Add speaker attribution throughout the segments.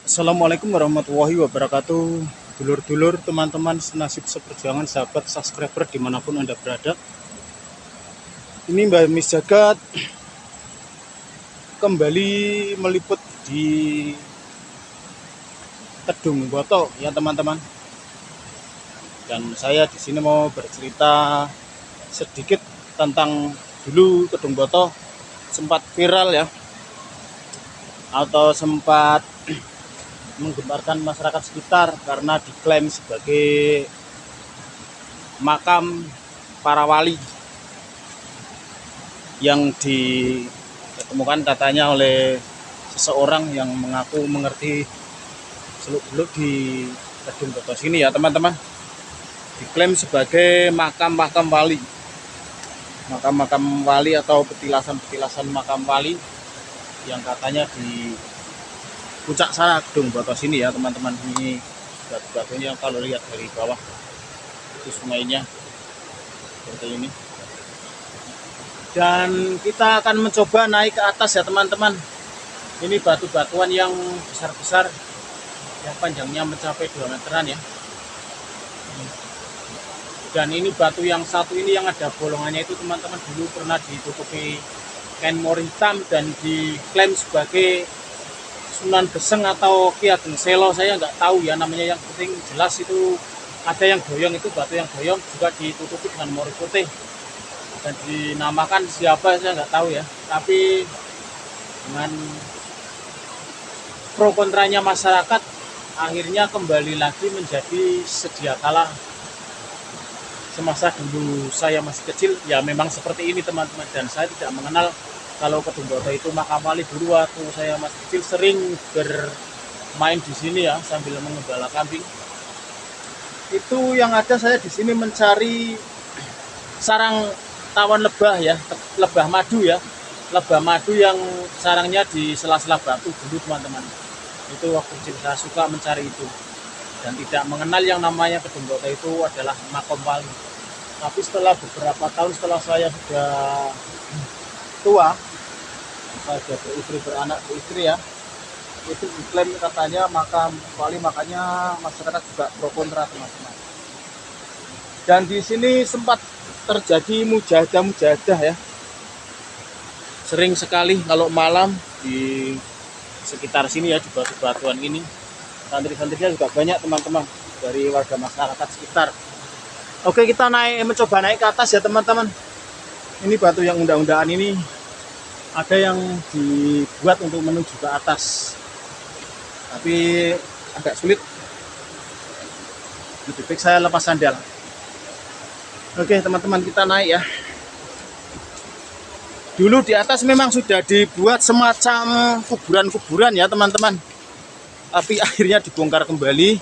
Speaker 1: Assalamualaikum warahmatullahi wabarakatuh. Dulur-dulur, teman-teman senasib seperjuangan, sahabat subscriber dimanapun Anda berada. Ini Mbak Miss Jagat kembali meliput di Kedung Boto ya teman-teman. Dan saya di sini mau bercerita sedikit tentang dulu Kedung Boto sempat viral ya, atau sempat menggemparkan masyarakat sekitar karena diklaim sebagai makam para wali yang ditemukan katanya oleh seseorang yang mengaku mengerti seluk-beluk di Kedung Boto sini ya teman-teman. Diklaim sebagai makam-makam wali, makam-makam wali atau petilasan-petilasan makam wali yang katanya di puncak sana Kedung Boto sini ya teman-teman. Ini batu-batunya kalau lihat dari bawah itu sungainya seperti ini. Dan kita akan mencoba naik ke atas ya teman-teman. Ini batu-batuan yang besar-besar yang panjangnya mencapai 2 meteran ya. Dan ini batu yang satu ini yang ada bolongannya itu teman-teman dulu pernah ditutupi kain mor hitam dan diklaim sebagai Sunan Geseng atau Ki Ageng Selo, saya nggak tahu ya namanya. Yang penting jelas itu ada yang goyong, itu batu yang goyong juga ditutupi dengan mor putih dan dinamakan siapa saya nggak tahu ya. Tapi dengan pro kontranya masyarakat akhirnya kembali lagi menjadi sedia kala semasa dulu saya masih kecil ya. Memang seperti ini teman-teman, dan saya tidak mengenal kalau Kedung Boto itu makam wali. Dulu waktu saya masih kecil sering bermain di sini ya sambil mengembala kambing. Itu yang ada saya di sini mencari sarang tawon lebah ya, lebah madu ya. Lebah madu yang sarangnya di sela-sela batu dulu teman-teman. Itu waktu kecil saya suka mencari itu dan tidak mengenal yang namanya Kedung Boto itu adalah makam wali. Tapi setelah beberapa tahun setelah saya sudah tua, saya sudah beristri, beranak beristri ya, itu diklaim katanya makam wali, makanya masyarakat juga pro kontra teman-teman. Dan di sini sempat terjadi mujahadah ya, sering sekali kalau malam di sekitar sini ya, di batu-batuan ini. Santri-santrinya juga banyak teman-teman dari warga masyarakat sekitar. Oke, kita mencoba naik ke atas ya teman-teman. Ini batu yang unda-undaan ini ada yang dibuat untuk menuju ke atas, tapi agak sulit. Lebih baik saya lepas sandal. Oke teman-teman, kita naik ya. Dulu di atas memang sudah dibuat semacam kuburan-kuburan ya teman-teman, tapi akhirnya dibongkar kembali.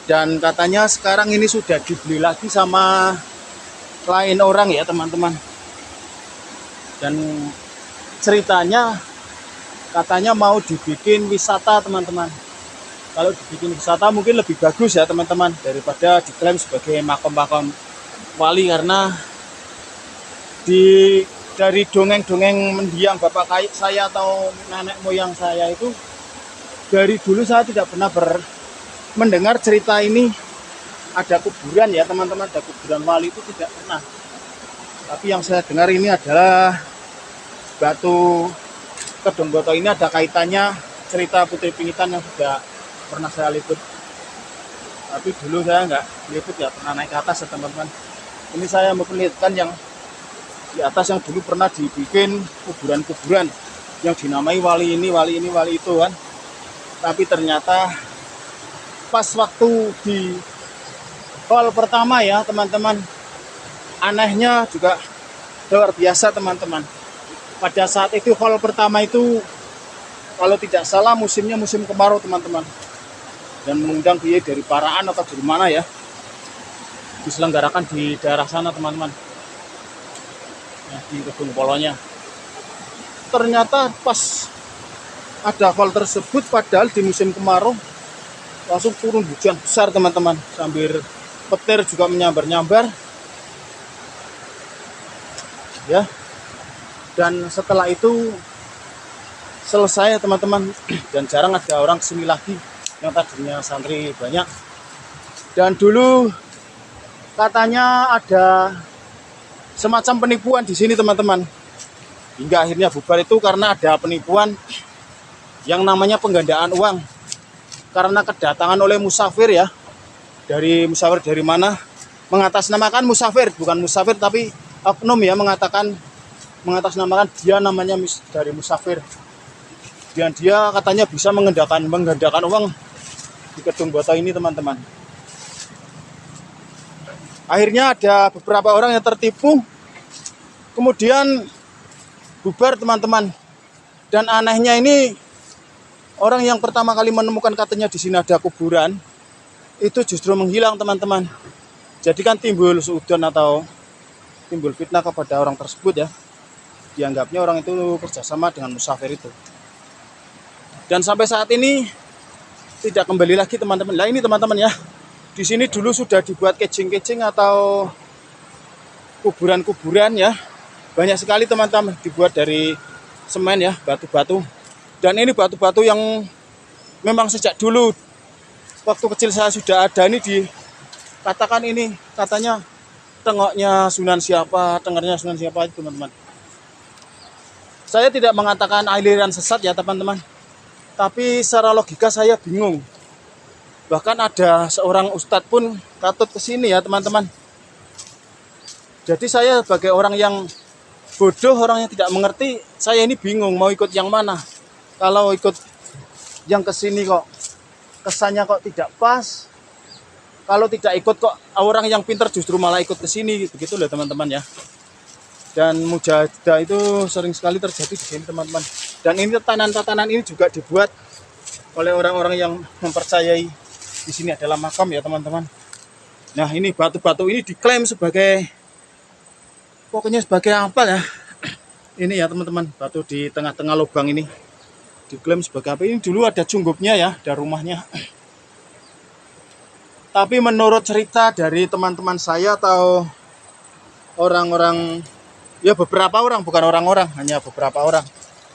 Speaker 1: Dan katanya sekarang ini sudah dibeli lagi sama lain orang ya teman-teman. Dan ceritanya katanya mau dibikin wisata teman-teman. Kalau dibikin wisata mungkin lebih bagus ya teman-teman, daripada diklaim sebagai makam-makam wali. Karena dari dongeng-dongeng mendiang bapak saya atau nenek moyang saya itu, dari dulu saya tidak pernah mendengar cerita ini ada kuburan ya teman-teman, ada kuburan wali, itu tidak pernah. Tapi yang saya dengar ini adalah batu Kedung Boto ini ada kaitannya cerita Putri Pingitan yang sudah pernah saya liput. Tapi dulu saya nggak liput ya, pernah naik ke atas ya teman-teman. Ini saya memperlihatkan yang di atas yang dulu pernah dibikin kuburan-kuburan yang dinamai wali ini, wali ini, wali itu kan. Tapi ternyata pas waktu di hall pertama ya teman-teman, anehnya juga luar biasa teman-teman. Pada saat itu hall pertama itu kalau tidak salah musimnya musim kemarau teman-teman, dan mengundang biaya dari Paraan atau dari mana ya, diselenggarakan di daerah sana teman-teman ya, di Kedung Polonya. Ternyata pas ada hall tersebut, padahal di musim kemarau, langsung turun hujan besar teman-teman, sambil petir juga menyambar-nyambar ya. Dan setelah itu
Speaker 2: selesai ya teman-teman, dan jarang ada orang kesini lagi yang tadinya santri banyak. Dan dulu katanya ada semacam penipuan di sini teman-teman, hingga akhirnya bubar itu karena ada penipuan yang namanya penggandaan uang, karena kedatangan oleh musafir ya, dari musafir dari mana, mengatasnamakan musafir, bukan musafir tapi oknum ya, mengatasnamakan dia namanya dari musafir, dan dia katanya bisa menggandakan uang di Kedung Boto ini teman-teman. Akhirnya ada beberapa orang yang tertipu, kemudian bubar teman-teman. Dan anehnya ini, orang yang pertama kali menemukan katanya di sini ada kuburan, itu justru menghilang teman-teman. Jadi kan timbul suudon atau timbul fitnah kepada orang tersebut ya. Dianggapnya orang itu kerjasama dengan musafir itu. Dan sampai saat ini tidak kembali lagi teman-teman. Nah ini teman-teman ya, di sini dulu sudah dibuat kecing-kecing atau kuburan-kuburan ya. Banyak sekali teman-teman, dibuat dari semen ya, batu-batu. Dan ini batu-batu yang memang sejak dulu waktu kecil saya sudah ada. Ini dikatakan ini katanya tengoknya Sunan siapa, tengernya Sunan siapa itu teman-teman. Saya tidak mengatakan aliran sesat ya teman-teman, tapi secara logika saya bingung. Bahkan ada seorang ustadz pun katut ke sini ya teman-teman. Jadi saya sebagai orang yang bodoh, orang yang tidak mengerti, saya ini bingung mau ikut yang mana. Kalau ikut yang ke sini kok kesannya kok tidak pas. Kalau tidak ikut kok orang yang pintar justru malah ikut ke sini, begitu loh teman-teman ya. Dan mujahadah itu sering sekali terjadi di sini teman-teman. Dan ini tatanan-tatanan ini juga dibuat oleh orang-orang yang mempercayai di sini adalah makam ya teman-teman. Nah ini batu-batu ini diklaim sebagai, pokoknya sebagai apa ya? Ini ya teman-teman, batu di tengah-tengah lubang ini diklaim sebagai apa? Ini dulu ada junggupnya ya, ada rumahnya. Tapi menurut cerita dari teman-teman saya atau orang-orang, ya beberapa orang, bukan orang-orang, hanya beberapa orang.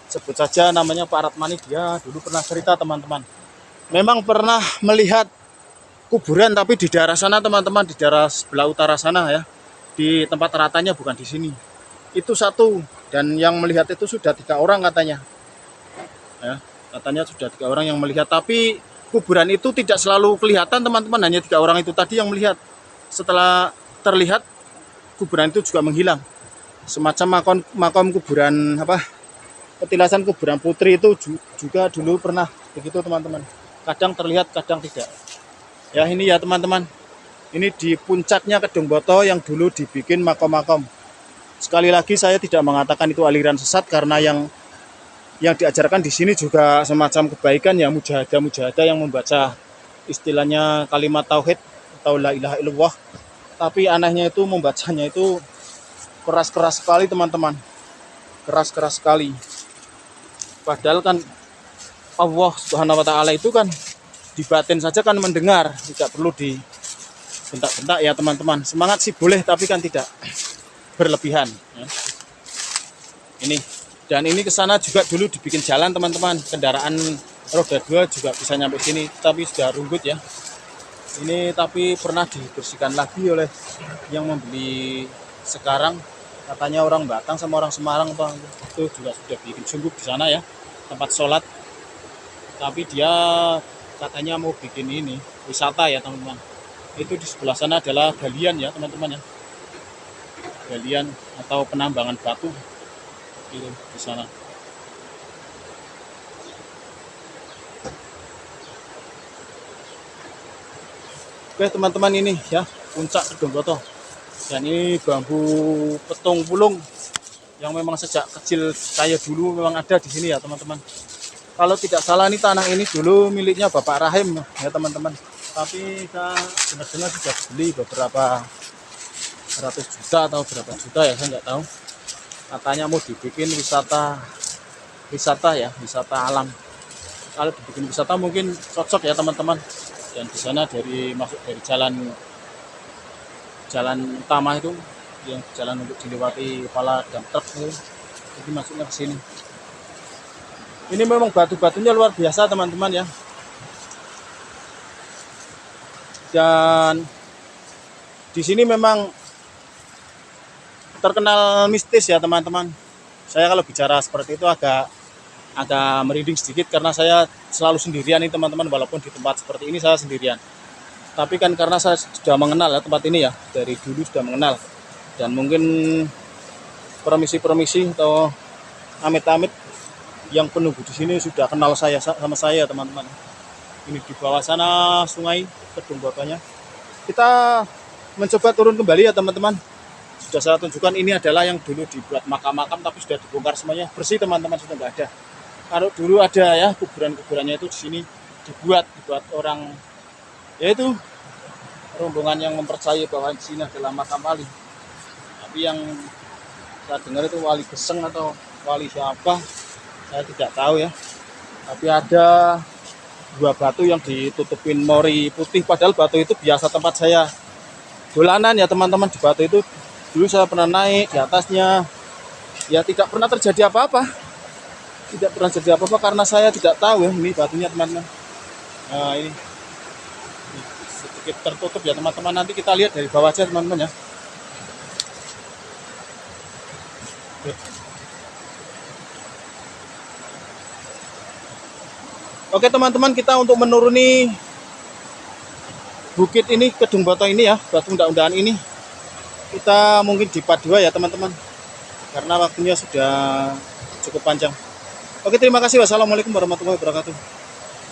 Speaker 2: Sebut saja namanya Pak Ratmani, dia dulu pernah cerita teman-teman. Memang pernah melihat kuburan tapi di daerah sana teman-teman, di daerah sebelah utara sana ya. Di tempat ratanya bukan di sini. Itu satu, dan yang melihat itu sudah 3 orang katanya. Ya, katanya sudah 3 orang yang melihat, tapi kuburan itu tidak selalu kelihatan teman-teman, hanya 3 orang itu tadi yang melihat. Setelah terlihat, kuburan itu juga menghilang. Semacam makam kuburan apa? Petilasan kuburan putri itu juga dulu pernah begitu teman-teman. Kadang terlihat, kadang tidak. Ya ini ya teman-teman, ini di puncaknya Kedung Boto yang dulu dibikin makam-makam. Sekali lagi saya tidak mengatakan itu aliran sesat, karena yang diajarkan di sini juga semacam kebaikan ya, mujahadah yang membaca istilahnya kalimat tauhid atau la ilaha illallah. Tapi anehnya itu membacanya itu keras-keras sekali teman-teman, keras-keras sekali. Padahal kan Allah Subhanahu wa taala itu kan di batin saja kan mendengar, tidak perlu dibentak-bentak ya teman-teman. Semangat sih boleh, tapi kan tidak berlebihan ya. Ini, dan ini ke sana juga dulu dibikin jalan teman-teman, kendaraan roda 2 juga bisa nyampe sini, tapi sudah rumput ya. Ini tapi pernah dibersihkan lagi oleh yang membeli sekarang, katanya orang Batang sama orang Semarang Bang, itu juga sudah bikin sungguh di sana ya, tempat sholat. Tapi dia katanya mau bikin ini wisata ya teman-teman. Itu di sebelah sana adalah galian ya teman-teman ya, galian atau penambangan batu itu di sana. Oke teman-teman, ini ya puncak Kedung Boto. Dan ini bambu petung pulung yang memang sejak kecil saya dulu memang ada di sini ya teman-teman. Kalau tidak salah ini tanah ini dulu miliknya Bapak Rahim ya teman-teman. Tapi saya dengar-dengar sudah beli beberapa ratus juta atau berapa juta ya, saya nggak tahu. Katanya mau dibikin wisata ya, wisata alam. Kalau dibikin wisata mungkin cocok ya teman-teman. Dan di sana masuk dari jalan utama itu, yang jalan untuk dilewati kepala dump truck itu, jadi masuknya ke sini. Ini memang batu-batunya luar biasa teman-teman ya. Dan di sini memang terkenal mistis ya teman-teman. Saya kalau bicara seperti itu agak merinding sedikit karena saya selalu sendirian nih teman-teman, walaupun di tempat seperti ini saya sendirian. Tapi kan karena saya sudah mengenal ya tempat ini ya, dari dulu sudah mengenal. Dan mungkin permisi-permisi atau amit-amit yang penunggu di sini sudah kenal saya sama saya teman-teman. Ini di bawah sana sungai Kedung Botonya. Kita mencoba turun kembali ya teman-teman. Sudah saya tunjukkan ini adalah yang dulu dibuat makam-makam tapi sudah dibongkar semuanya, bersih teman-teman, sudah nggak ada. Kalau dulu ada ya kuburan-kuburannya itu di sini dibuat orang, yaitu rombongan yang mempercayai bahwa di sini adalah makam wali. Tapi yang saya dengar itu wali Geseng atau wali siapa, saya tidak tahu ya. Tapi ada 2 batu yang ditutupin mori putih, padahal batu itu biasa tempat saya dolanan ya teman-teman. Di batu itu dulu saya pernah naik di atasnya, ya tidak pernah terjadi apa-apa. Tidak pernah terjadi apa-apa karena saya tidak tahu ya ini batunya teman-teman. Nah ini sedikit tertutup ya teman-teman, nanti kita lihat dari bawah aja teman-teman ya. Oke teman-teman, kita untuk menuruni bukit ini, Kedung Boto ini ya, batu undak-undakan ini, kita mungkin di part 2 ya teman-teman, karena waktunya sudah cukup panjang. Oke, terima kasih. Wassalamualaikum warahmatullahi wabarakatuh.